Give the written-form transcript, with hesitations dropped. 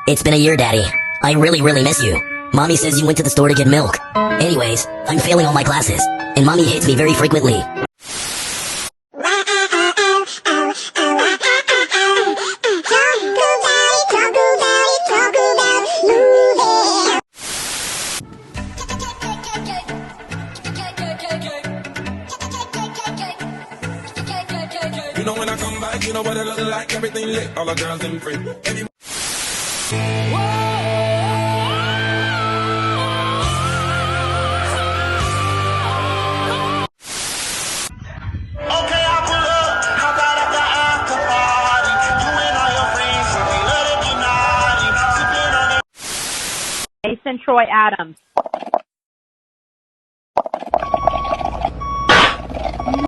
It's been a year, Daddy. I really miss you. Mommy says you went to the store to get milk. Anyways, I'm failing all my classes, and Mommy hates me very frequently. You know when I come back, you know what it look like, everything lit, all the girls in free. Mason Troy Adams.